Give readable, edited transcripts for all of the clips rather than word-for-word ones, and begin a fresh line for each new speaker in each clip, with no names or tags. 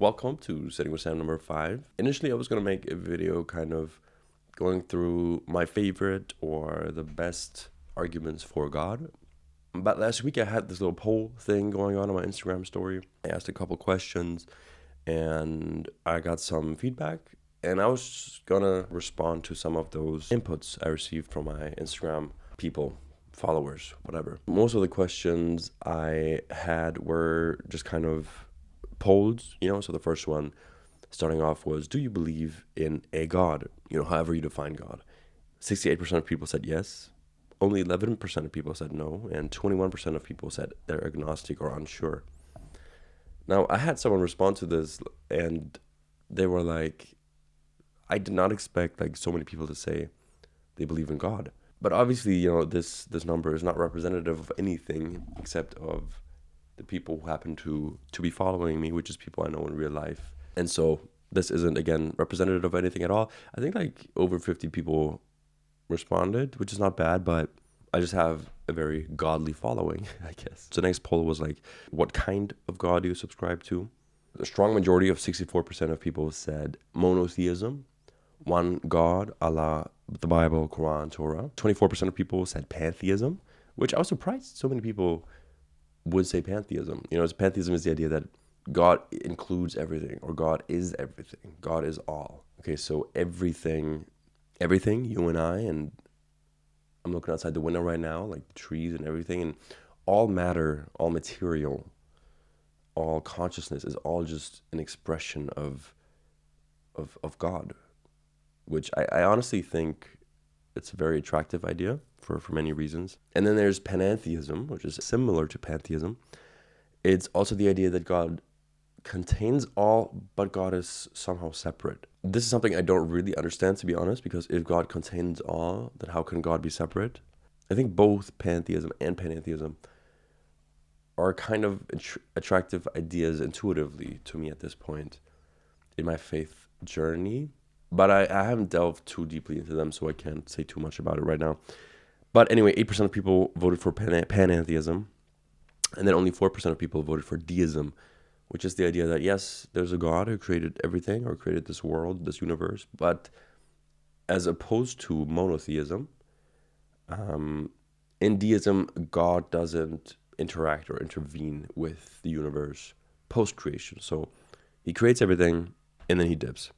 Welcome to Sitting with Sam number 5. Initially, I was going to make a video kind of going through my favorite or the best arguments for God. But last week, I had this little poll thing going on my Instagram story. I asked a couple questions and I got some feedback. And I was going to respond to some of those inputs I received from my Instagram people, followers, whatever. Most of the questions I had were just kind of polls, so the first one starting off was, do you believe in a God? However you define God. 68% of people said yes. Only 11% of people said no. And 21% of people said they're agnostic or unsure. Now, I had someone respond to this and they were like, I did not expect so many people to say they believe in God. But obviously, this number is not representative of anything except of the people who happen to be following me, which is people I know in real life. And so this isn't, again, representative of anything at all. I think over 50 people responded, which is not bad, but I just have a very godly following, I guess. So the next poll was what kind of God do you subscribe to? The strong majority of 64% of people said monotheism, one God, Allah, the Bible, Quran, Torah. 24% of people said pantheism, which I was surprised so many people would say pantheism. Pantheism is the idea that God includes everything, or God is everything. God is all. Okay, so everything, you and I, and I'm looking outside the window right now, like the trees and everything, and all matter, all material, all consciousness is all just an expression of God, which I honestly think it's a very attractive idea for many reasons. And then there's panentheism, which is similar to pantheism. It's also the idea that God contains all, but God is somehow separate. This is something I don't really understand, to be honest, because if God contains all, then how can God be separate? I think both pantheism and panentheism are kind of attractive ideas intuitively to me at this point in my faith journey. But I haven't delved too deeply into them, so I can't say too much about it right now. But anyway, 8% of people voted for panentheism, and then only 4% of people voted for deism, which is the idea that, yes, there's a God who created everything or created this world, this universe, but as opposed to monotheism, in deism, God doesn't interact or intervene with the universe post-creation. So he creates everything, and then he dips,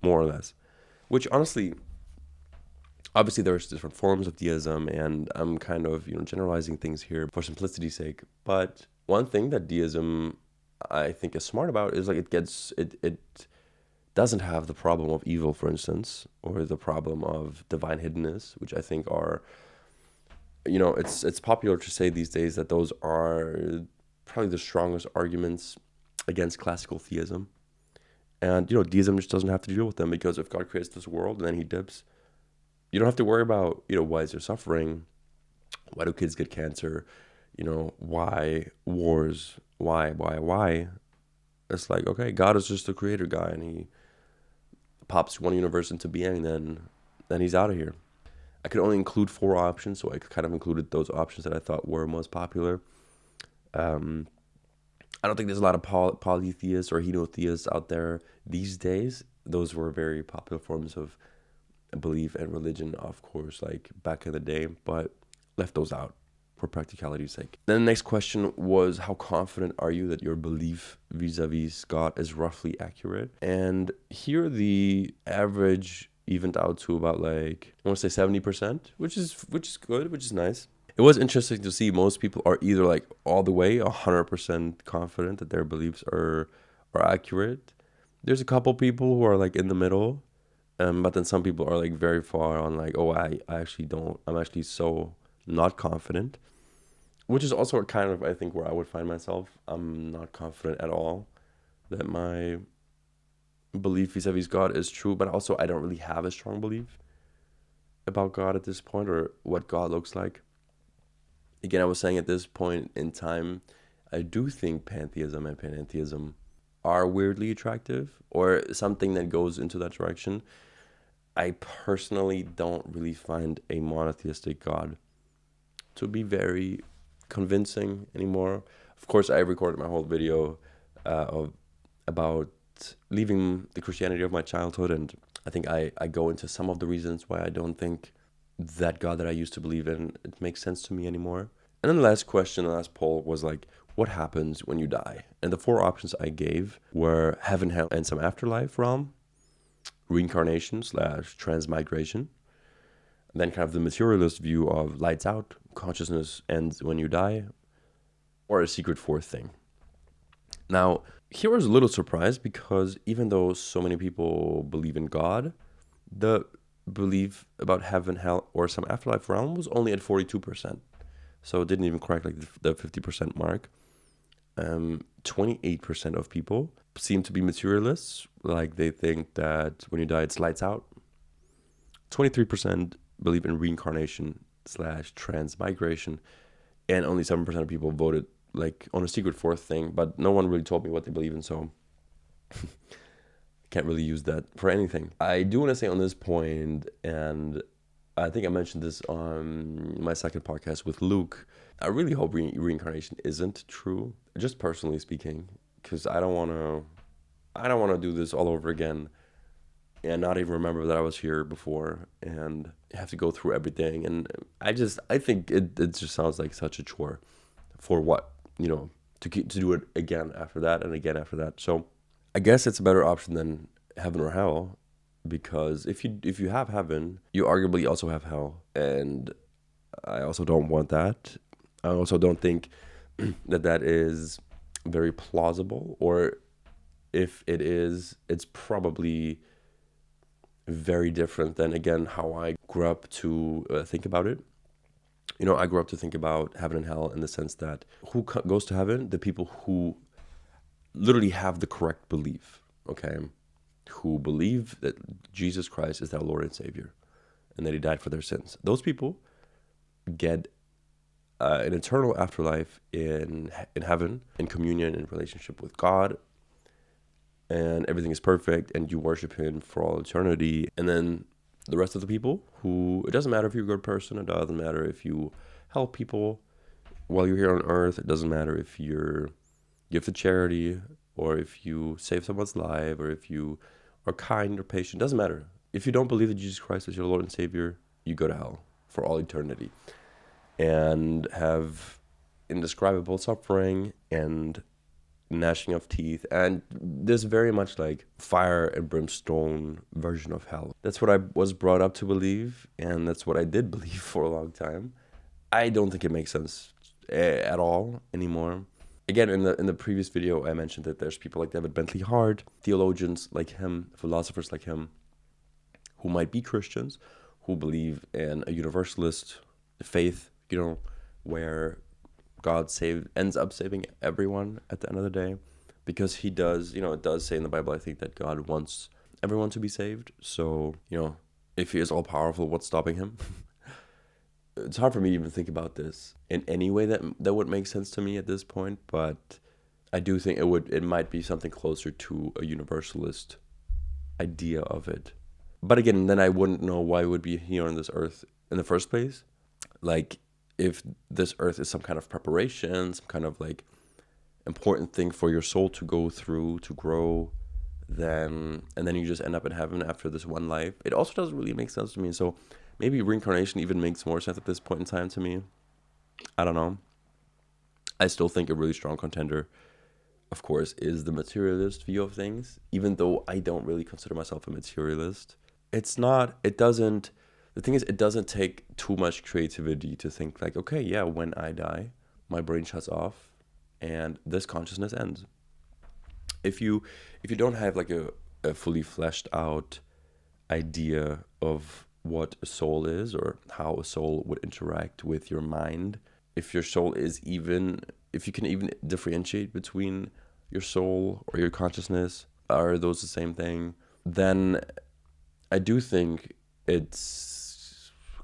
more or less. Which, honestly, obviously there's different forms of deism, and I'm kind of, generalizing things here for simplicity's sake. But one thing that deism, I think, is smart about is it doesn't have the problem of evil, for instance, or the problem of divine hiddenness, which I think are, it's popular to say these days that those are probably the strongest arguments against classical theism. And, deism just doesn't have to deal with them, because if God creates this world and then he dips, you don't have to worry about, why is there suffering? Why do kids get cancer? Why wars? Why? It's like, okay, God is just the creator guy, and he pops one universe into being, then he's out of here. I could only include 4 options, so I kind of included those options that I thought were most popular. I don't think there's a lot of polytheists or henotheists out there these days. Those were very popular forms of belief and religion, of course, back in the day, but left those out for practicality's sake. Then the next question was, how confident are you that your belief vis-a-vis God is roughly accurate? And here the average evened out to about I want to say 70%, which is good, which is nice. It was interesting to see most people are either all the way 100% confident that their beliefs are accurate. There's a couple people who are in the middle, but then some people are very far on I actually don't, I'm actually so not confident, which is also kind of, I think, where I would find myself. I'm not confident at all that my belief vis-a-vis God is true, but also I don't really have a strong belief about God at this point, or what God looks like. Again, I was saying at this point in time, I do think pantheism and panentheism are weirdly attractive, or something that goes into that direction. I personally don't really find a monotheistic God to be very convincing anymore. Of course, I recorded my whole video of about leaving the Christianity of my childhood, and I think I go into some of the reasons why I don't think that God that I used to believe in, it makes sense to me anymore. And then the last question, the last poll was like, what happens when you die? And the four options I gave were heaven, hell, and some afterlife realm, reincarnation / transmigration, then kind of the materialist view of lights out, consciousness ends when you die, or a secret fourth thing. Now, here I was a little surprised because even though so many people believe in God, the belief about heaven, hell, or some afterlife realm was only at 42%. So it didn't even crack like the 50% mark. 28% of people seem to be materialists, like they think that when you die it's lights out. 23% believe in reincarnation / transmigration, and only 7% of people voted like on a secret fourth thing, but no one really told me what they believe in, so can't really use that for anything. I do want to say on this point, and I think I mentioned this on my second podcast with Luke, I really hope reincarnation isn't true, just personally speaking, because I don't want to do this all over again and not even remember that I was here before and have to go through everything. And I think it just sounds like such a chore for what, to do it again after that and again after that. So I guess it's a better option than heaven or hell, because if you have heaven, you arguably also have hell. And I also don't want that. I also don't think that is very plausible, or if it is, it's probably very different than, again, how I grew up to think about it. I grew up to think about heaven and hell in the sense that who goes to heaven? The people who literally have the correct belief, okay? Who believe that Jesus Christ is their Lord and Savior and that he died for their sins. Those people get an eternal afterlife in heaven, in communion, in relationship with God, and everything is perfect, and you worship him for all eternity. And then the rest of the people, who, it doesn't matter if you're a good person, it doesn't matter if you help people while you're here on earth, it doesn't matter if you give to charity, or if you save someone's life, or if you are kind or patient, doesn't matter. If you don't believe that Jesus Christ is your Lord and Savior, you go to hell for all eternity and have indescribable suffering and gnashing of teeth, and this very much like fire and brimstone version of hell. That's what I was brought up to believe, and that's what I did believe for a long time. I don't think it makes sense at all anymore. Again, in the previous video, I mentioned that there's people like David Bentley Hart, theologians like him, philosophers like him, who might be Christians, who believe in a universalist faith, where God ends up saving everyone at the end of the day, because he does, it does say in the Bible, I think, that God wants everyone to be saved. So, if he is all powerful, what's stopping him? It's hard for me to even think about this in any way that would make sense to me at this point, but I do think it might be something closer to a universalist idea of it. But again, then I wouldn't know why we would be here on this earth in the first place. Like, if this earth is some kind of preparation, some kind of like important thing for your soul to go through, to grow, and then you just end up in heaven after this one life, it also doesn't really make sense to me. So maybe reincarnation even makes more sense at this point in time to me. I don't know. I still think a really strong contender, of course, is the materialist view of things, even though I don't really consider myself a materialist. The thing is, it doesn't take too much creativity to think like, okay, yeah, when I die, my brain shuts off and this consciousness ends. If you don't have like a fully fleshed out idea of what a soul is, or how a soul would interact with your mind, if your soul if you can even differentiate between your soul or your consciousness, are those the same thing, then I do think it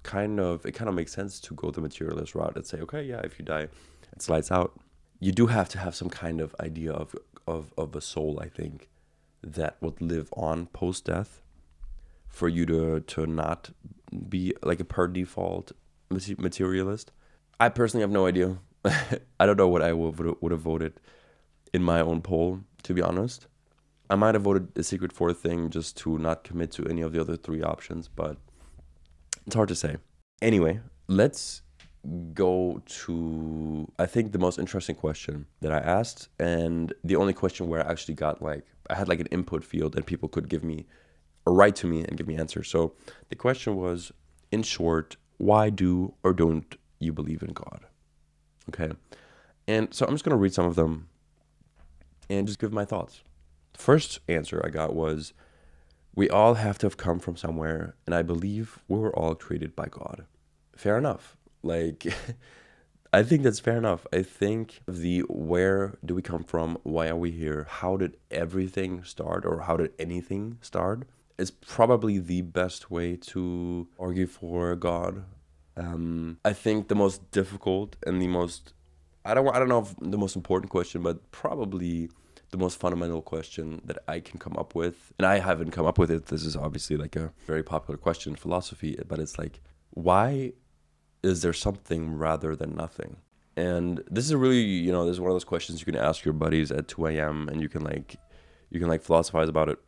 kind of makes sense to go the materialist route and say, okay, yeah, if you die, it's lights out. You do have to have some kind of idea of a soul, I think, that would live on post-death for you to not be like a per default materialist. I personally have no idea. I don't know what I would have voted in my own poll, to be honest. I might have voted a secret fourth thing just to not commit to any of the other three options, but it's hard to say. Anyway, let's go to, I think, the most interesting question that I asked, and the only question where I actually got like, I had like an input field and people could give me or write to me and give me answers. So the question was, in short, why do or don't you believe in God? Okay. And so I'm just going to read some of them and just give my thoughts. The first answer I got was, we all have to have come from somewhere, and I believe we were all created by God. Fair enough. Like, I think that's fair enough. I think the where do we come from, why are we here, how did everything start, or how did anything start, is probably the best way to argue for God. I think the most difficult and the most, I don't know if the most important question, but probably the most fundamental question that I can come up with, and I haven't come up with it. This is obviously like a very popular question in philosophy, but it's like, why is there something rather than nothing? And this is a really, this is one of those questions you can ask your buddies at 2 a.m. and you can philosophize about it.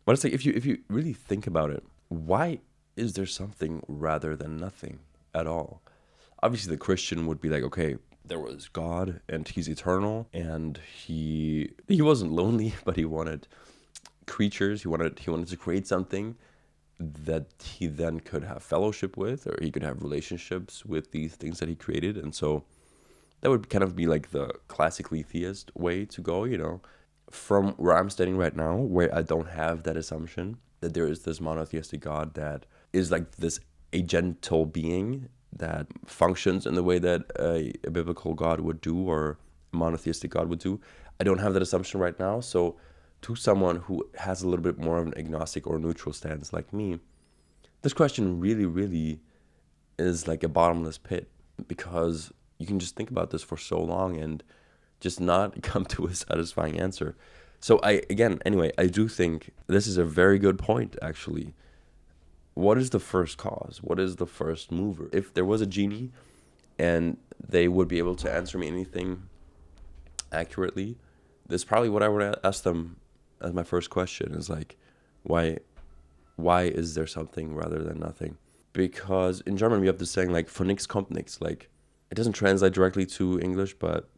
But it's like, if you really think about it, why is there something rather than nothing at all? Obviously, the Christian would be like, okay, there was God and he's eternal, and he wasn't lonely, but he wanted creatures. He wanted to create something that he then could have fellowship with, or he could have relationships with these things that he created. And so that would kind of be like the classically theist way to go, from where I'm standing right now, where I don't have that assumption that there is this monotheistic God that is like this agental being that functions in the way that a biblical God would do, or a monotheistic God would do. I don't have that assumption right now. So to someone who has a little bit more of an agnostic or neutral stance like me, this question really, really is like a bottomless pit, because you can just think about this for so long and just not come to a satisfying answer. So I do think this is a very good point, actually. What is the first cause? What is the first mover? If there was a genie and they would be able to answer me anything accurately, this is probably what I would ask them as my first question, is like, why is there something rather than nothing? Because in German we have this saying like, von nix kommt nix. Like, it doesn't translate directly to English, but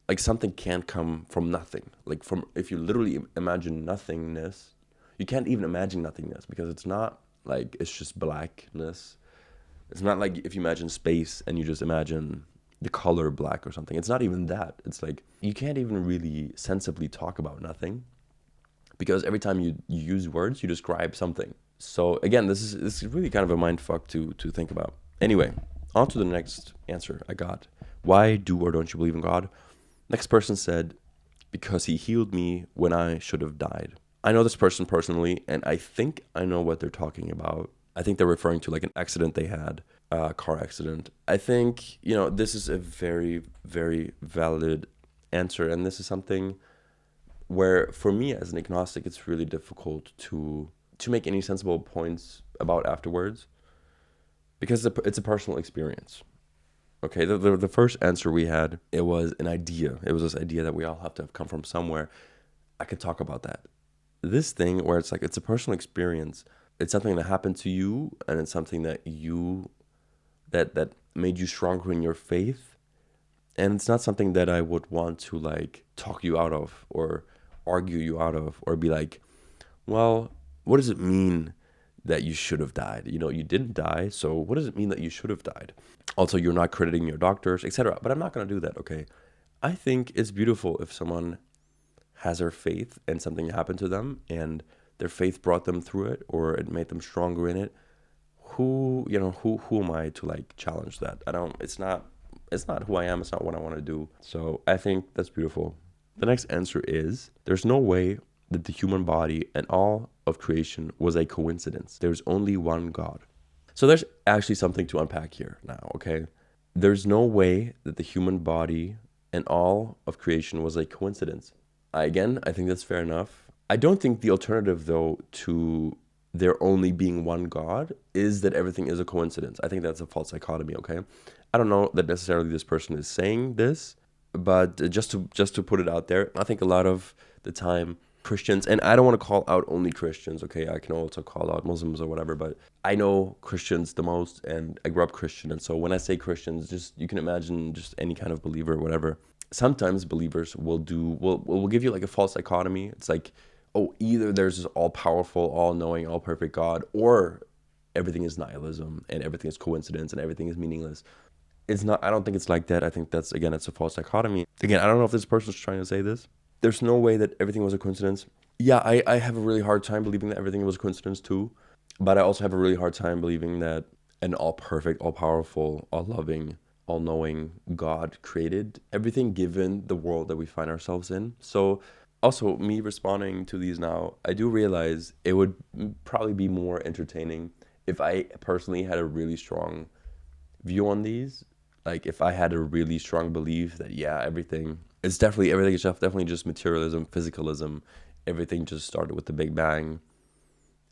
like, something can't come from nothing. Like, from, if you literally imagine nothingness, you can't even imagine nothingness, because it's not like it's just blackness. It's not like if you imagine space and you just imagine the color black or something. It's not even that. It's like, you can't even really sensibly talk about nothing, because every time you use words, you describe something. So again, this is really kind of a mind fuck to think about. Anyway, on to the next answer I got. Why do or don't you believe in God? Next person said, because he healed me when I should have died. I know this person personally, and I think I know what they're talking about. I think they're referring to like an accident they had, a car accident. I think, this is a very, very valid answer. And this is something where, for me as an agnostic, it's really difficult to make any sensible points about afterwards, because it's a personal experience. Okay, the first answer we had, it was an idea. It was this idea that we all have to have come from somewhere. I could talk about that. This thing where it's like, it's a personal experience. It's something that happened to you, and it's something that that made you stronger in your faith. And it's not something that I would want to like talk you out of, or argue you out of, or be like, well, what does it mean that you should have died? You didn't die, so what does it mean that you should have died? Also, you're not crediting your doctors, etc. But I'm not going to do that, okay? I think it's beautiful if someone has their faith and something happened to them and their faith brought them through it, or it made them stronger in it. Who am I to like challenge that? It's not who I am. It's not what I want to do. So I think that's beautiful. The next answer is, there's no way that the human body and all of creation was a coincidence. There's only one God. So there's actually something to unpack here now, okay? There's no way that the human body and all of creation was a coincidence. I think that's fair enough. I don't think the alternative, though, to there only being one God is that everything is a coincidence. I think that's a false dichotomy, okay? I don't know that necessarily this person is saying this, but just to put it out there, I think a lot of the time Christians, and I don't want to call out only Christians, okay? I can also call out Muslims or whatever, but I know Christians the most, and I grew up Christian, and so when I say Christians, just you can imagine just any kind of believer or whatever. Sometimes believers will give you like a false dichotomy. It's like, oh, either there's this all-powerful, all-knowing, all-perfect God, or everything is nihilism, and everything is coincidence, and everything is meaningless. It's not, I don't think it's like that. I think that's, again, it's a false dichotomy. Again, I don't know if this person's trying to say this. There's no way that everything was a coincidence. Yeah, I have a really hard time believing that everything was a coincidence too. But I also have a really hard time believing that an all-perfect, all-powerful, all-loving, all-knowing God created everything given the world that we find ourselves in. So also, me responding to these now, I do realize it would probably be more entertaining if I personally had a really strong view on these. Like if I had a really strong belief that, yeah, everything is definitely just materialism, physicalism. Everything just started with the Big Bang.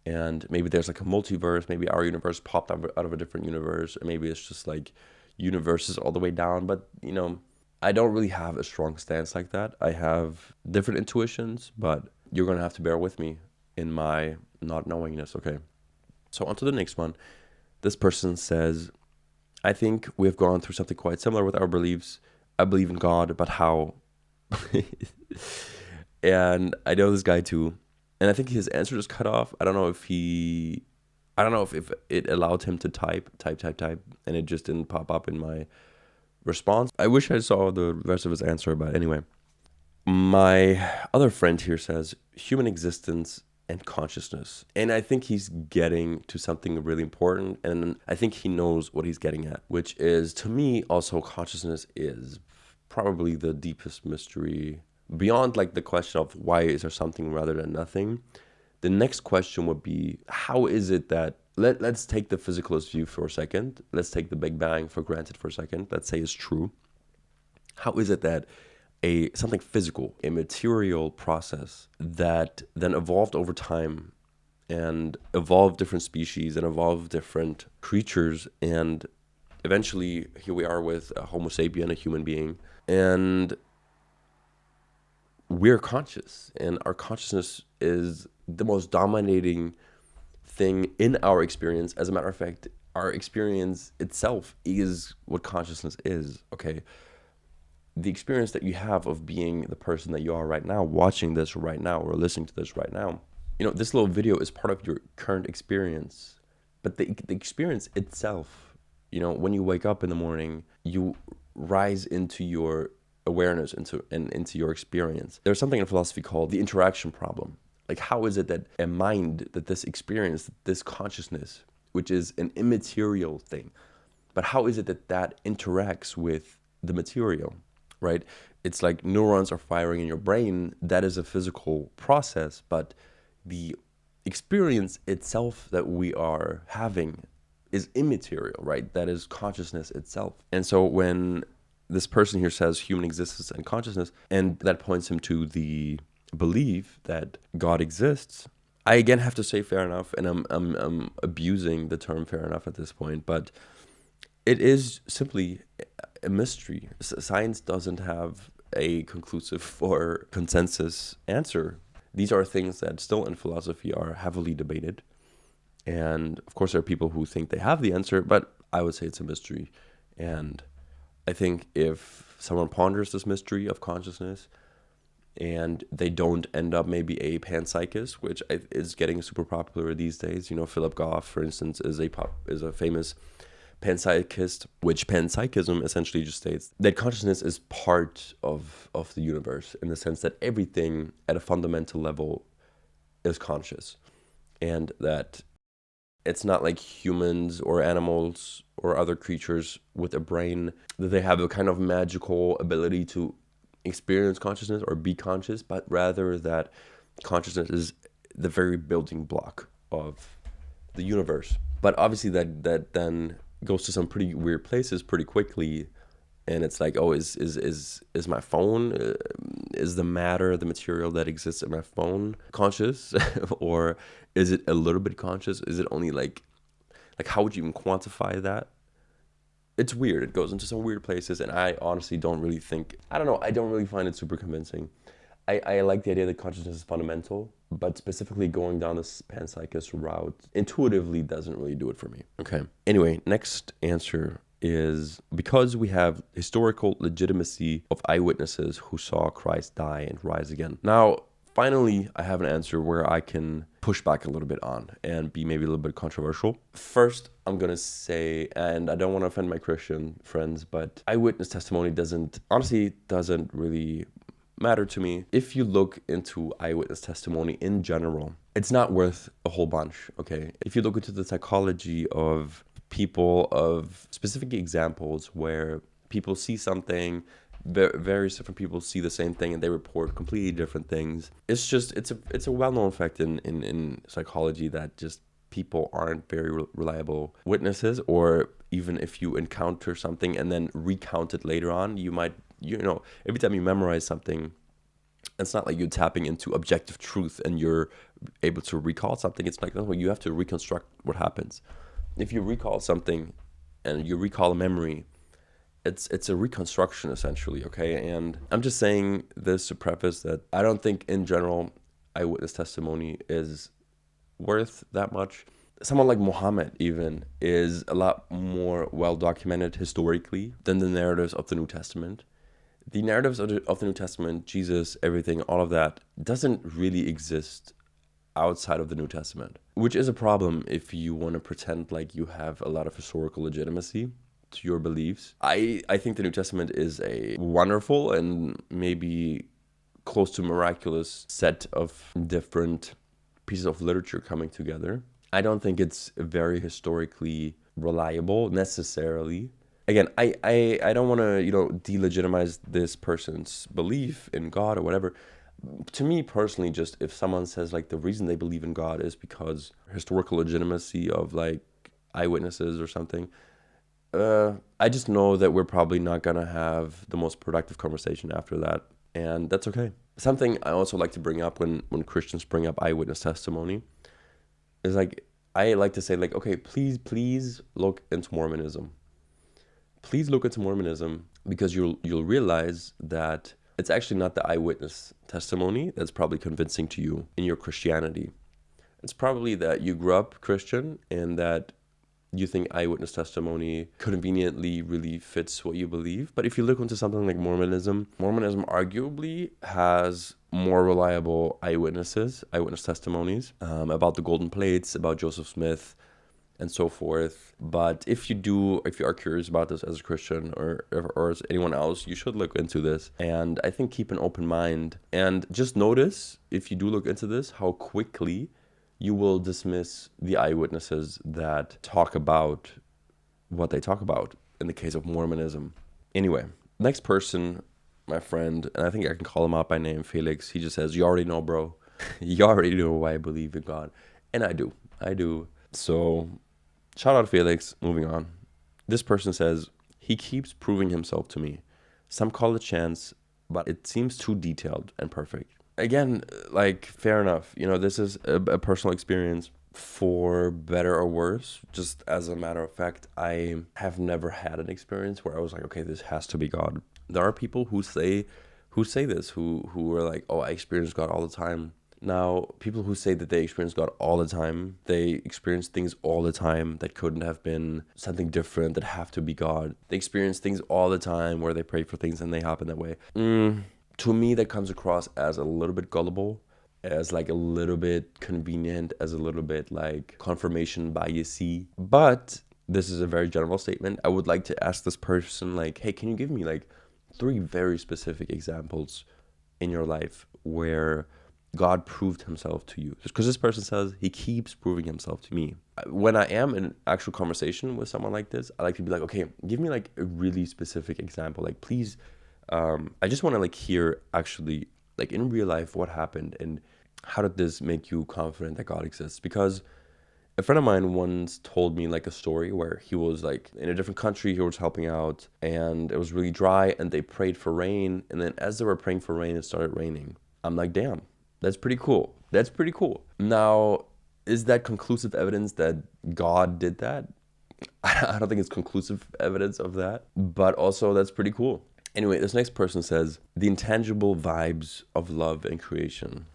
And maybe there's like a multiverse. Maybe our universe popped out of a different universe. Or maybe it's just like universes all the way down. But, I don't really have a strong stance like that. I have different intuitions, but you're going to have to bear with me in my not knowingness, okay? So on to the next one. This person says, I think we've gone through something quite similar with our beliefs. I believe in God, but how? And I know this guy too. And I think his answer just cut off. I don't know if if it allowed him to type, and it just didn't pop up in my response. I wish I saw the rest of his answer, but anyway. My other friend here says, human existence and consciousness. And I think he's getting to something really important, and I think he knows what he's getting at, which is, to me, also consciousness is probably the deepest mystery. Beyond like the question of why is there something rather than nothing, the next question would be, how is it that, let's take the physicalist view for a second. Let's take the Big Bang for granted for a second. Let's say it's true. How is it that something physical, a material process that then evolved over time and evolved different species and evolved different creatures, and eventually here we are with a Homo sapien, a human being, and we're conscious, and our consciousness is the most dominating thing in our experience. As a matter of fact, our experience itself is what consciousness is, okay? The experience that you have of being the person that you are right now, watching this right now, or listening to this right now, this little video is part of your current experience. But the experience itself, when you wake up in the morning, you rise into your awareness, into your experience. There's something in philosophy called the interaction problem. Like, how is it that a mind, that this experience, this consciousness, which is an immaterial thing, but how is it that that interacts with the material, right? It's like neurons are firing in your brain. That is a physical process, but the experience itself that we are having is immaterial, right? That is consciousness itself. And so when this person here says human existence and consciousness, and that points him to the belief that God exists, I again have to say fair enough, and I'm abusing the term fair enough at this point, but it is simply a mystery. Science doesn't have a conclusive or consensus answer. These are things that still in philosophy are heavily debated. And of course, there are people who think they have the answer, but I would say it's a mystery. And I think if someone ponders this mystery of consciousness and they don't end up maybe a panpsychist, which is getting super popular these days. Philip Goff, for instance, is a famous panpsychist, which panpsychism essentially just states that consciousness is part of the universe, in the sense that everything at a fundamental level is conscious, and that it's not like humans or animals or other creatures with a brain, that they have a kind of magical ability to experience consciousness or be conscious, but rather that consciousness is the very building block of the universe. But obviously that then goes to some pretty weird places pretty quickly, and it's like, oh, is my phone, is the matter, the material that exists in my phone conscious? Or is it a little bit conscious? Is it only like how would you even quantify that? It's weird. It goes into some weird places, and I honestly don't really think, I don't know, I don't really find it super convincing. I like the idea that consciousness is fundamental, but specifically going down this panpsychist route intuitively doesn't really do it for me. Okay. Anyway, next answer is because we have historical legitimacy of eyewitnesses who saw Christ die and rise again. Now, finally, I have an answer where I can push back a little bit on and be maybe a little bit controversial. First, I'm going to say, and I don't want to offend my Christian friends, but eyewitness testimony doesn't really matter to me. If you look into eyewitness testimony in general, it's not worth a whole bunch, okay? If you look into the psychology of people, of specific examples where people see something, various different people see the same thing and they report completely different things. It's a well-known fact in psychology that just people aren't very reliable witnesses, or even if you encounter something and then recount it later on, you might, every time you memorize something, it's not like you're tapping into objective truth and you're able to recall something. It's like, no, you have to reconstruct what happens. If you recall something and you recall a memory, it's a reconstruction essentially, okay? And I'm just saying this to preface that I don't think in general eyewitness testimony is worth that much. Someone like Muhammad even is a lot more well documented historically than the narratives of the New Testament. The narratives of the New Testament, Jesus, everything, all of that, doesn't really exist outside of the New Testament, which is a problem if you want to pretend like you have a lot of historical legitimacy to your beliefs. I think the New Testament is a wonderful and maybe close to miraculous set of different pieces of literature coming together. I don't think it's very historically reliable necessarily. Again, I don't want to, delegitimize this person's belief in God or whatever. To me personally, just if someone says like the reason they believe in God is because historical legitimacy of like eyewitnesses or something, I just know that we're probably not going to have the most productive conversation after that. And that's okay. Something I also like to bring up when Christians bring up eyewitness testimony is like, I like to say like, okay, please look into Mormonism. Please look into Mormonism, because you'll realize that it's actually not the eyewitness testimony that's probably convincing to you in your Christianity. It's probably that you grew up Christian and that you think eyewitness testimony conveniently really fits what you believe. But if you look into something like Mormonism arguably has more reliable eyewitness testimonies about the golden plates, about Joseph Smith, and so forth. But if you are curious about this as a Christian or as anyone else, you should look into this. And I think keep an open mind and just notice, if you do look into this, how quickly you will dismiss the eyewitnesses that talk about what they talk about in the case of Mormonism. Anyway, next person, my friend, and I think I can call him out by name, Felix. He just says, you already know, bro. You already know why I believe in God. And I do. So shout out Felix. Moving on. This person says, he keeps proving himself to me. Some call it chance, but it seems too detailed and perfect. Again, like, fair enough. This is a personal experience, for better or worse. Just as a matter of fact, I have never had an experience where I was like, okay, this has to be God. There are people who say this, who are like, oh, I experience God all the time. Now, people who say that they experience God all the time, they experience things all the time that couldn't have been something different, that have to be God. They experience things all the time where they pray for things and they happen that way. To me, that comes across as a little bit gullible, as like a little bit convenient, as a little bit like confirmation biasy. But this is a very general statement. I would like to ask this person like, hey, can you give me like 3 very specific examples in your life where God proved himself to you? Just because this person says he keeps proving himself to me. When I am in actual conversation with someone like this, I like to be like, okay, give me like a really specific example. Like, please, I just want to like hear actually like in real life what happened and how did this make you confident that God exists? Because a friend of mine once told me like a story where he was like in a different country, he was helping out and it was really dry and they prayed for rain. And then as they were praying for rain, it started raining. I'm like, damn, that's pretty cool. Now, is that conclusive evidence that God did that? I don't think it's conclusive evidence of that, but also that's pretty cool. Anyway, this next person says, the intangible vibes of love and creation.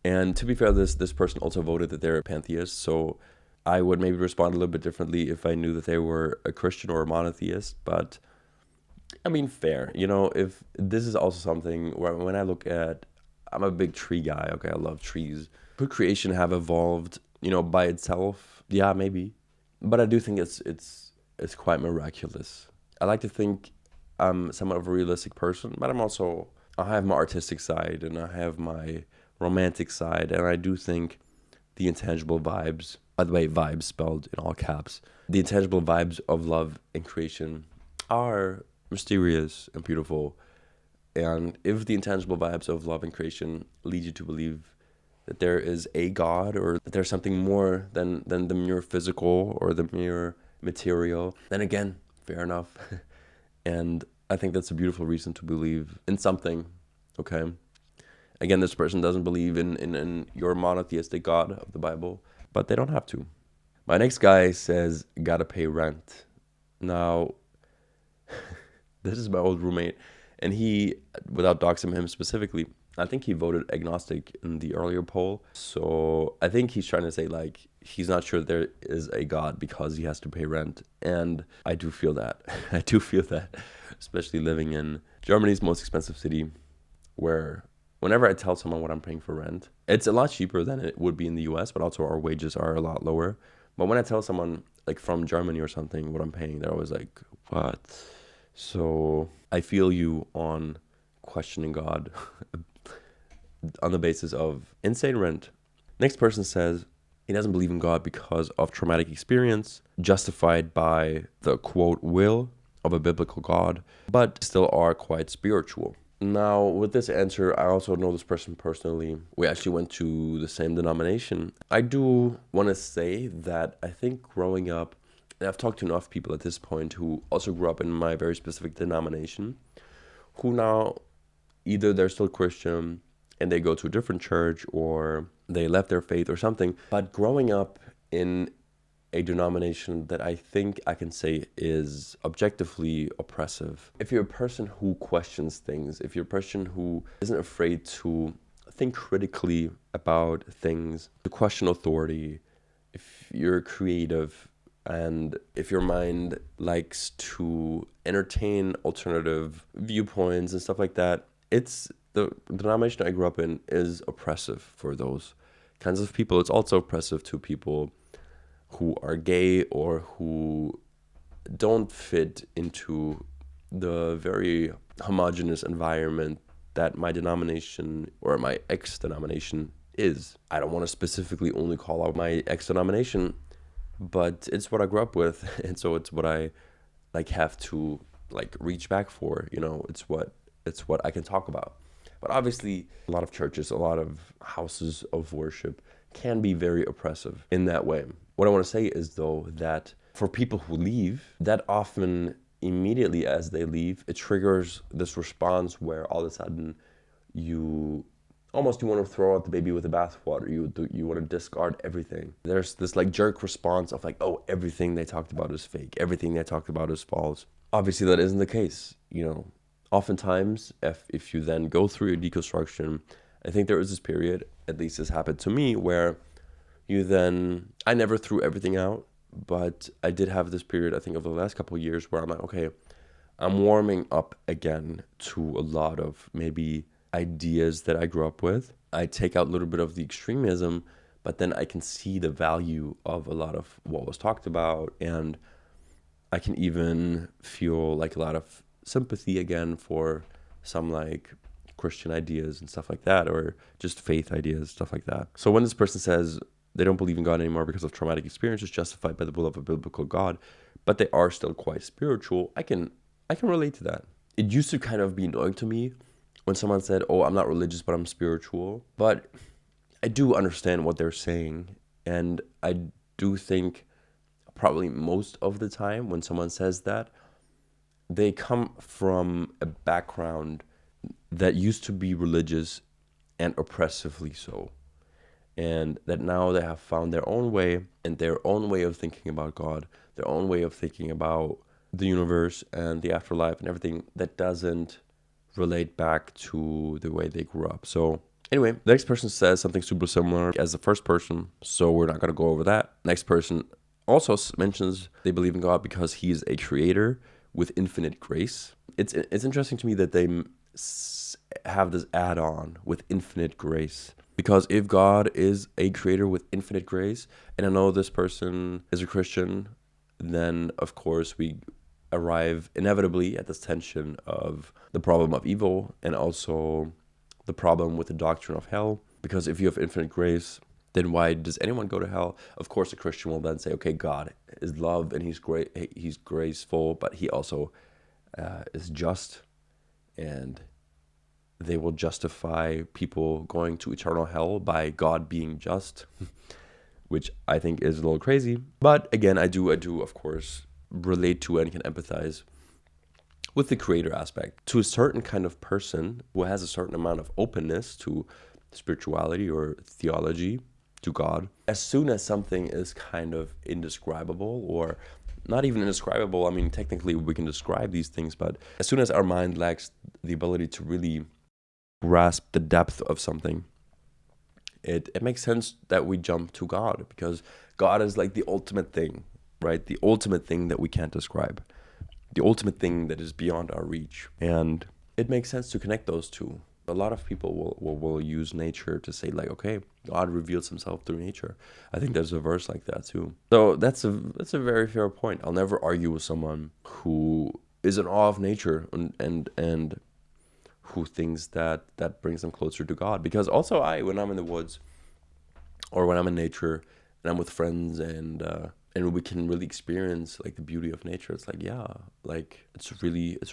And to be fair, this person also voted that they're a pantheist, so I would maybe respond a little bit differently if I knew that they were a Christian or a monotheist. But I mean, fair. If this is also something where when I look at, I'm a big tree guy. Okay, I love trees. Could creation have evolved, by itself? Yeah, maybe. But I do think it's quite miraculous. I like to think I'm somewhat of a realistic person, but I have my artistic side and I have my romantic side, and I do think the intangible vibes, by the way, vibes spelled in all caps, the intangible vibes of love and creation are mysterious and beautiful. And if the intangible vibes of love and creation lead you to believe that there is a God, or that there's something more than the mere physical or the mere material, then again, fair enough. And I think that's a beautiful reason to believe in something, okay? Again, this person doesn't believe in your monotheistic God of the Bible, but they don't have to. My next guy says, gotta pay rent. Now, this is my old roommate, and he, without doxing him specifically, I think he voted agnostic in the earlier poll. So I think he's trying to say, like, he's not sure there is a God because he has to pay rent. And I do feel that. I do feel that, especially living in Germany's most expensive city, where whenever I tell someone what I'm paying for rent, it's a lot cheaper than it would be in the US, but also our wages are a lot lower. But when I tell someone, like, from Germany or something what I'm paying, they're always like, what? So I feel you on questioning God on the basis of insane rent. Next person says he doesn't believe in God because of traumatic experience, justified by the, quote, will of a biblical God, but still are quite spiritual. Now, with this answer, I also know this person personally. We actually went to the same denomination. I do want to say that I think growing up, and I've talked to enough people at this point who also grew up in my very specific denomination, who now either they're still Christian and they go to a different church, or they left their faith or something. But growing up in a denomination that I think I can say is objectively oppressive. If you're a person who questions things, if you're a person who isn't afraid to think critically about things, to question authority, if you're creative, and if your mind likes to entertain alternative viewpoints and stuff like that, it's the denomination I grew up in is oppressive for those kinds of people. It's also oppressive to people who are gay or who don't fit into the very homogenous environment that my denomination or my ex-denomination is. I don't want to specifically only call out my ex-denomination, but it's what I grew up with, and so it's what I have to reach back for. It's what I can talk about. But obviously, a lot of churches, a lot of houses of worship can be very oppressive in that way. What I want to say is, though, that for people who leave, that often immediately as they leave, it triggers this response where all of a sudden you want to throw out the baby with the bathwater. You want to discard everything. There's this jerk response of oh, everything they talked about is fake. Everything they talked about is false. Obviously, that isn't the case. Oftentimes, if you then go through your deconstruction, I think there is this period, at least this happened to me, where I never threw everything out, but I did have this period, I think, over the last couple of years where I'm like, okay, I'm warming up again to a lot of maybe ideas that I grew up with. I take out a little bit of the extremism, but then I can see the value of a lot of what was talked about, and I can even feel a lot of sympathy again for some Christian ideas and stuff like that, or just faith ideas, stuff like that. So when this person says they don't believe in God anymore because of traumatic experiences justified by the will of a biblical God, but they are still quite spiritual, I can relate to that. It used to kind of be annoying to me when someone said, oh, I'm not religious, but I'm spiritual. But I do understand what they're saying. And I do think probably most of the time when someone says that, they come from a background that used to be religious and oppressively so. And that now they have found their own way and their own way of thinking about God, their own way of thinking about the universe and the afterlife and everything that doesn't relate back to the way they grew up. So anyway, the next person says something super similar as the first person, so we're not going to go over that. Next person also mentions they believe in God because he is a creator with infinite grace. It's interesting to me that they have this add-on with infinite grace, because if God is a creator with infinite grace, and I know this person is a Christian, then of course we arrive inevitably at this tension of the problem of evil and also the problem with the doctrine of hell. Because if you have infinite grace, then why does anyone go to hell? Of course, a Christian will then say, okay, God is love and he's great, he's graceful, but he also is just, and they will justify people going to eternal hell by God being just, which I think is a little crazy. But again, I do of course relate to and can empathize with the creator aspect. To a certain kind of person who has a certain amount of openness to spirituality or theology, to God, as soon as something is kind of indescribable, or not even indescribable, I mean, technically we can describe these things, but as soon as our mind lacks the ability to really grasp the depth of something, it makes sense that we jump to God, because God is like the ultimate thing, right? The ultimate thing that we can't describe, the ultimate thing that is beyond our reach. And it makes sense to connect those two. A lot of people will use nature to say, like, okay, God reveals himself through nature. I think there's a verse like that too. So that's a very fair point. I'll never argue with someone who is in awe of nature and who thinks that brings them closer to God. Because also when I'm in the woods or when I'm in nature and I'm with friends and we can really experience like the beauty of nature, it's like, yeah, like it's a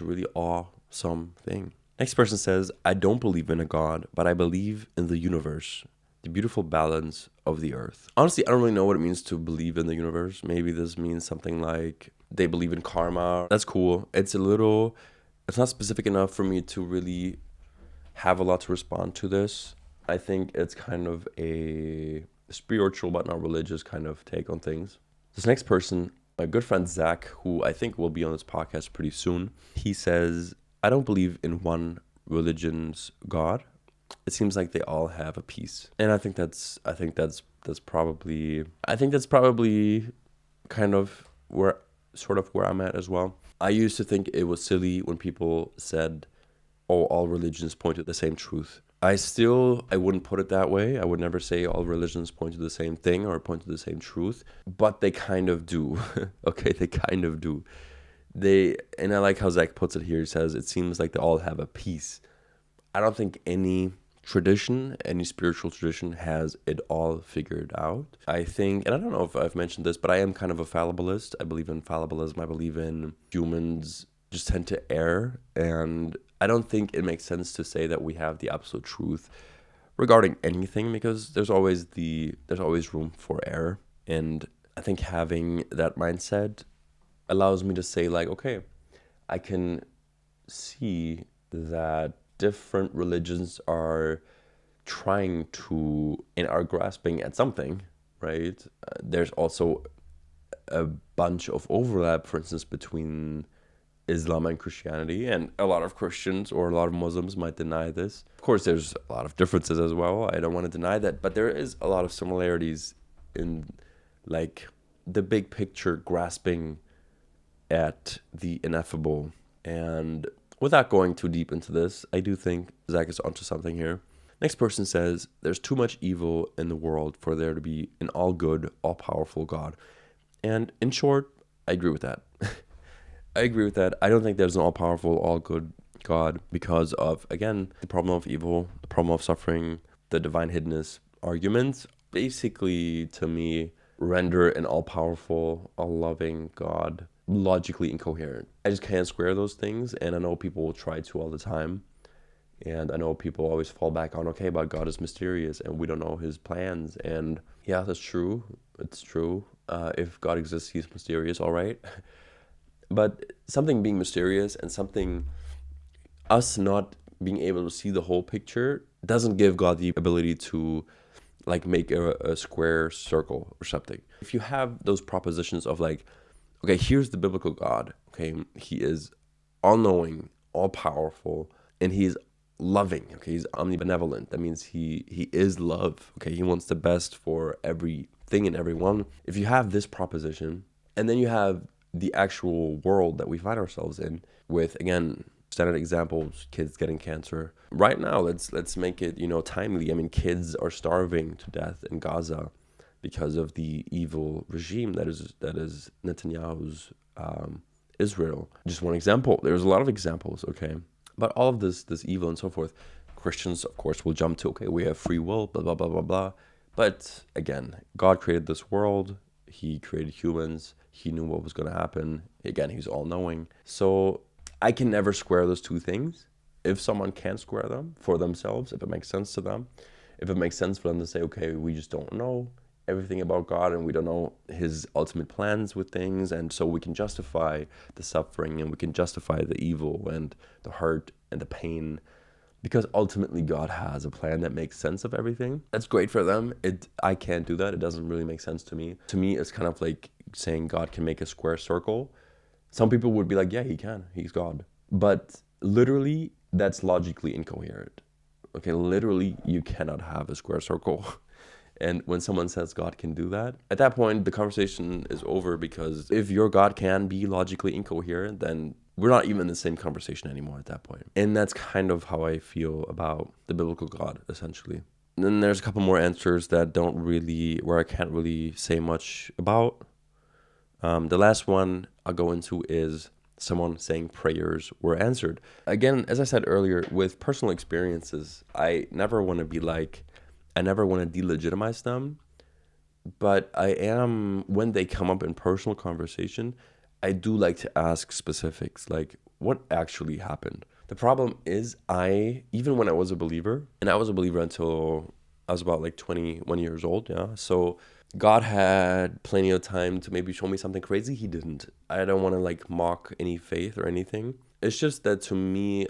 really awesome thing. Next person says, I don't believe in a God, but I believe in the universe, the beautiful balance of the earth. Honestly, I don't really know what it means to believe in the universe. Maybe this means something like they believe in karma. That's cool. It's not specific enough for me to really have a lot to respond to this. I think it's kind of a spiritual but not religious kind of take on things. This next person, my good friend Zach, who I think will be on this podcast pretty soon, he says, I don't believe in one religion's God. It seems like they all have a piece. And I think that's probably kind of where I'm at as well. I used to think it was silly when people said, oh, all religions point to the same truth. I wouldn't put it that way. I would never say all religions point to the same thing or point to the same truth, but they kind of do. Okay, they kind of do. And I like how Zach puts it here. He says, it seems like they all have a piece. I don't think any spiritual tradition has it all figured out. I think, and I don't know if I've mentioned this, but I am kind of a fallibilist. I believe in fallibilism. I believe in humans just tend to err. And I don't think it makes sense to say that we have the absolute truth regarding anything, because there's always room for error. And I think having that mindset allows me to say, like, okay, I can see that different religions are trying to and are grasping at something, right? There's also a bunch of overlap, for instance, between Islam and Christianity, and a lot of Christians or a lot of Muslims might deny this. Of course, there's a lot of differences as well. I don't want to deny that, but there is a lot of similarities in, like, the big picture, grasping at the ineffable. And without going too deep into this, I do think Zach is onto something here. Next person says, there's too much evil in the world for there to be an all-good, all-powerful God. And in short, I agree with that. I agree with that. I don't think there's an all-powerful, all-good God because of, again, the problem of evil, the problem of suffering, the divine hiddenness arguments. Basically, to me, render an all-powerful, all-loving God logically incoherent. I just can't square those things, and I know people will try to all the time. And I know people always fall back on, okay, but God is mysterious and we don't know his plans. And yeah, that's true. It's true. If God exists, he's mysterious, all right. But something being mysterious and us not being able to see the whole picture doesn't give God the ability to like make a square circle or something. If you have those propositions of like, Okay, here's the biblical God. Okay, he is all-knowing, all-powerful, and he's loving. Okay, he's omnibenevolent. That means he is love. Okay, he wants the best for everything and everyone. If you have this proposition, and then you have the actual world that we find ourselves in, with, again, standard examples, kids getting cancer. Right now, let's make it, timely. I mean, kids are starving to death in Gaza because of the evil regime that is Netanyahu's Israel. Just one example. There's a lot of examples, okay? But all of this evil and so forth, Christians, of course, will jump to, okay, we have free will, blah, blah, blah, blah, blah. But again, God created this world. He created humans. He knew what was going to happen. Again, he's all-knowing. So I can never square those two things. If someone can square them for themselves, if it makes sense to them, if it makes sense for them to say, okay, we just don't know everything about God and we don't know his ultimate plans with things, and so we can justify the suffering and we can justify the evil and the hurt and the pain because ultimately God has a plan that makes sense of everything. That's great for them. I can't do that. It doesn't really make sense to me. To me, it's kind of like saying God can make a square circle. Some people would be like, yeah, he can. He's God. But literally, that's logically incoherent. Okay, literally, you cannot have a square circle. And when someone says God can do that, at that point, the conversation is over, because if your God can be logically incoherent, then we're not even in the same conversation anymore at that point. And that's kind of how I feel about the biblical God, essentially. And then there's a couple more answers that where I can't really say much about. The last one I'll go into is someone saying prayers were answered. Again, as I said earlier, with personal experiences, I never want to delegitimize them, but when they come up in personal conversation, I do like to ask specifics, like what actually happened. The problem is even when I was a believer, and I was a believer until I was about like 21 years old, yeah. So God had plenty of time to maybe show me something crazy. He didn't. I don't want to like mock any faith or anything. It's just that to me,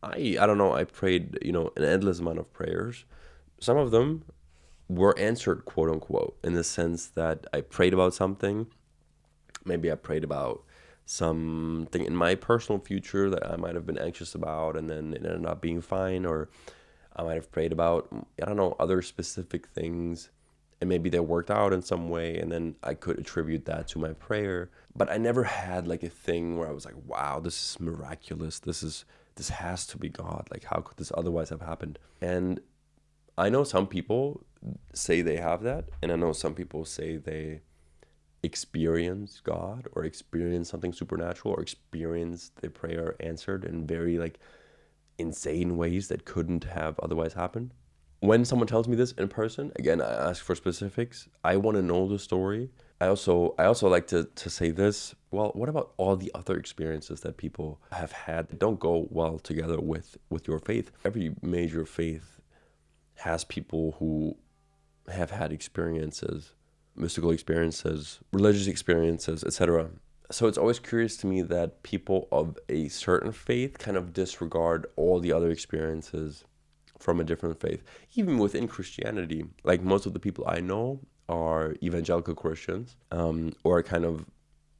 I don't know, I prayed, an endless amount of prayers. Some of them were answered, quote unquote, in the sense that I prayed about something. Maybe I prayed about something in my personal future that I might have been anxious about, and then it ended up being fine. Or I might have prayed about, I don't know, other specific things, and maybe they worked out in some way, and then I could attribute that to my prayer. But I never had like a thing where I was like, wow, this is miraculous. This has to be God. Like, how could this otherwise have happened? And I know some people say they have that, and I know some people say they experience God or experience something supernatural or experience their prayer answered in very like insane ways that couldn't have otherwise happened. When someone tells me this in person, again, I ask for specifics. I want to know the story. I also like to say this. Well, what about all the other experiences that people have had that don't go well together with your faith? Every major faith has people who have had experiences, mystical experiences, religious experiences, etc. So it's always curious to me that people of a certain faith kind of disregard all the other experiences from a different faith. Even within Christianity, like most of the people I know are evangelical Christians, or kind of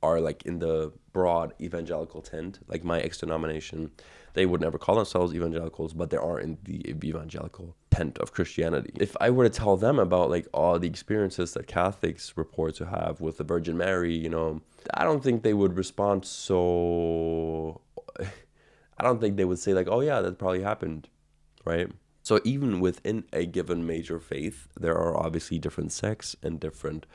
are like in the broad evangelical tent, like my ex-denomination. They would never call themselves evangelicals, but they are in the evangelical tent of Christianity. If I were to tell them about like all the experiences that Catholics report to have with the Virgin Mary, I don't think they would respond so... I don't think they would say like, oh yeah, that probably happened, right? So even within a given major faith, there are obviously different sects and different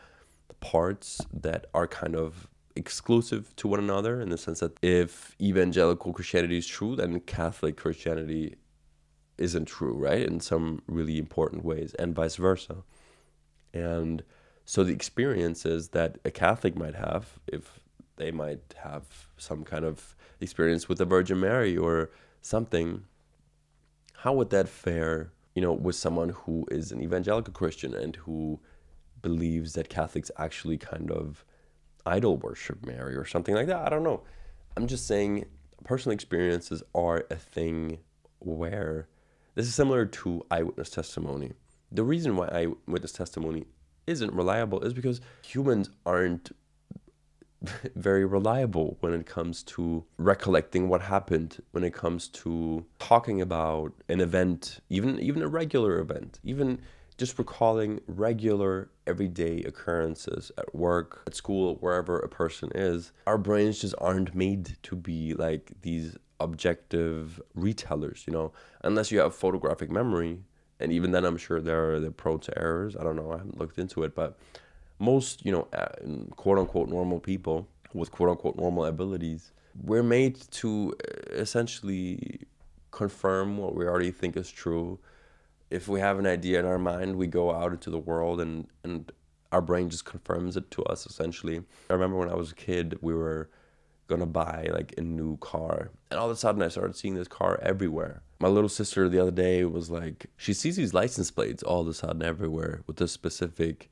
parts that are kind of exclusive to one another, in the sense that if evangelical Christianity is true, then Catholic Christianity isn't true, right? In some really important ways, and vice versa. And so the experiences that a Catholic might have, if they might have some kind of experience with the Virgin Mary or something, how would that fare, with someone who is an evangelical Christian and who believes that Catholics actually kind of idol worship Mary or something like that? I don't know. I'm just saying personal experiences are a thing where this is similar to eyewitness testimony. The reason why eyewitness testimony isn't reliable is because humans aren't very reliable when it comes to recollecting what happened, when it comes to talking about an event, even a regular event, even just recalling regular everyday occurrences at work, at school, wherever a person is. Our brains just aren't made to be like these objective retellers, unless you have photographic memory. And even then, I'm sure they're prone to errors. I don't know. I haven't looked into it, but most, quote unquote normal people with quote unquote normal abilities, we're made to essentially confirm what we already think is true. If we have an idea in our mind, we go out into the world and our brain just confirms it to us essentially. I remember when I was a kid, we were gonna buy like a new car, and all of a sudden I started seeing this car everywhere. My little sister the other day was like, she sees these license plates all of a sudden everywhere with this specific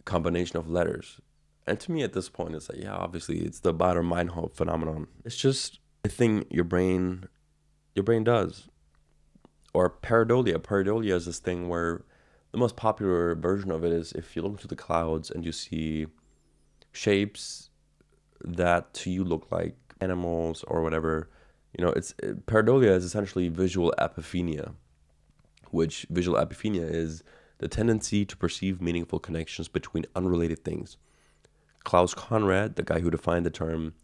combination of letters. And to me at this point, it's like, yeah, obviously it's the Bader-Meinhof phenomenon. It's just a thing your brain does. Or pareidolia. Pareidolia is this thing where the most popular version of it is if you look into the clouds and you see shapes that to you look like animals or whatever. Pareidolia is essentially visual apophenia, which visual apophenia is the tendency to perceive meaningful connections between unrelated things. Klaus Conrad, the guy who defined the term,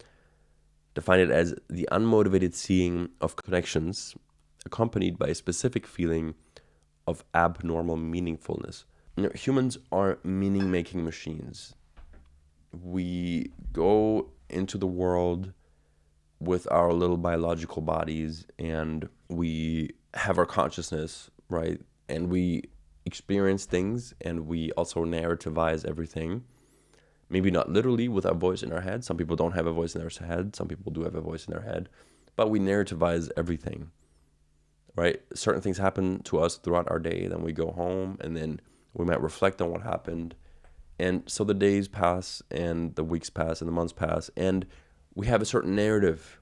defined it as the unmotivated seeing of connections accompanied by a specific feeling of abnormal meaningfulness. Humans are meaning-making machines. We go into the world with our little biological bodies and we have our consciousness, right? And we experience things and we also narrativize everything. Maybe not literally with our voice in our head. Some people don't have a voice in their head. Some people do have a voice in their head. But we narrativize everything, right? Certain things happen to us throughout our day. Then we go home and then we might reflect on what happened. And so the days pass and the weeks pass and the months pass. And we have a certain narrative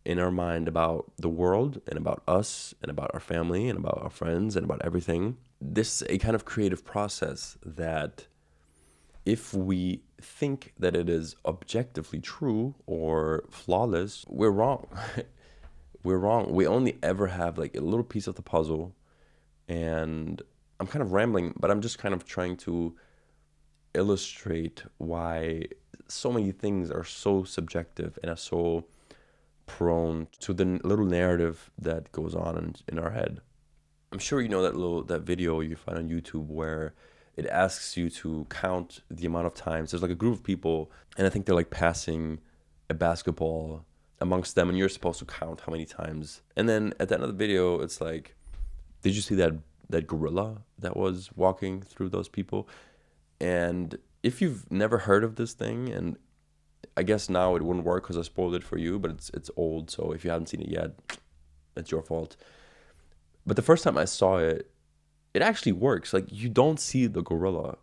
in our mind about the world and about us and about our family and about our friends and about everything. This is a kind of creative process that if we think that it is objectively true or flawless, we're wrong. We're wrong. We only ever have like a little piece of the puzzle. And I'm kind of rambling, but I'm just kind of trying to illustrate why so many things are so subjective and are so prone to the little narrative that goes on in our head. I'm sure you know that video you find on YouTube where it asks you to count the amount of times. There's like a group of people, and I think they're like passing a basketball amongst them, and you're supposed to count how many times. And then at the end of the video, it's like, did you see that gorilla that was walking through those people? And if you've never heard of this thing, and I guess now it wouldn't work because I spoiled it for you, but it's old, so if you haven't seen it yet, it's your fault. But the first time I saw it, it actually works. Like, you don't see the gorilla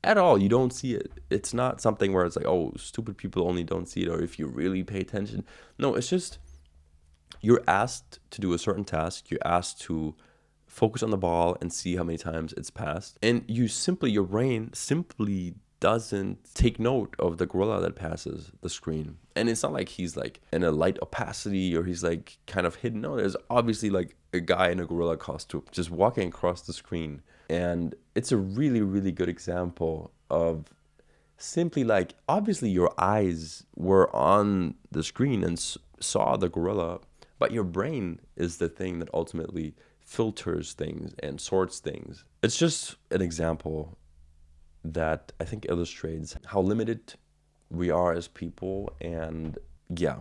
at all. You don't see it. It's not something where it's like, oh, stupid people only don't see it, or if you really pay attention. No, it's just you're asked to do a certain task. You're asked to focus on the ball and see how many times it's passed. And your brain simply doesn't take note of the gorilla that passes the screen. And it's not like he's like in a light opacity or he's like kind of hidden. No, there's obviously like a guy in a gorilla costume just walking across the screen. And it's a really, really good example of simply like, obviously your eyes were on the screen and saw the gorilla, but your brain is the thing that ultimately filters things and sorts things. It's just an example that I think illustrates how limited we are as people. And yeah,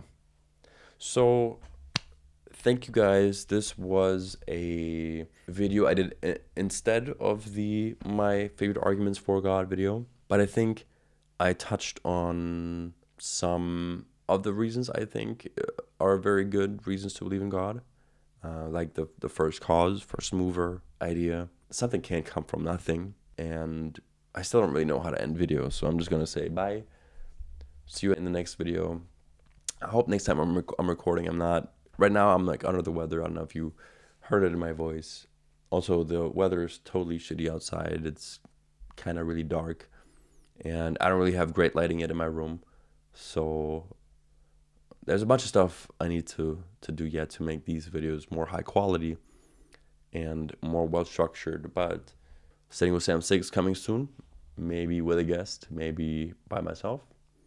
so thank you guys. This was a video I did instead of my favorite arguments for God video, but I think I touched on some of the reasons I think are very good reasons to believe in God. Like the first cause, first mover idea. Something can't come from nothing. And I still don't really know how to end videos, so I'm just going to say bye. See you in the next video. I hope next time I'm recording, I'm not... Right now, I'm like under the weather. I don't know if you heard it in my voice. Also, the weather is totally shitty outside. It's kind of really dark. And I don't really have great lighting yet in my room. So there's a bunch of stuff I need to do yet to make these videos more high quality and more well structured. But Sitting with Sam 6 coming soon, maybe with a guest, maybe by myself.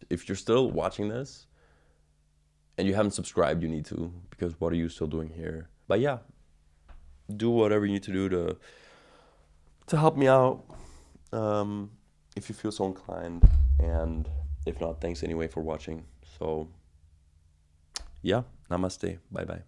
If you're still watching this and you haven't subscribed, you need to, because what are you still doing here? But yeah, do whatever you need to do to help me out, if you feel so inclined. And if not, thanks anyway for watching. So yeah, namaste, bye bye.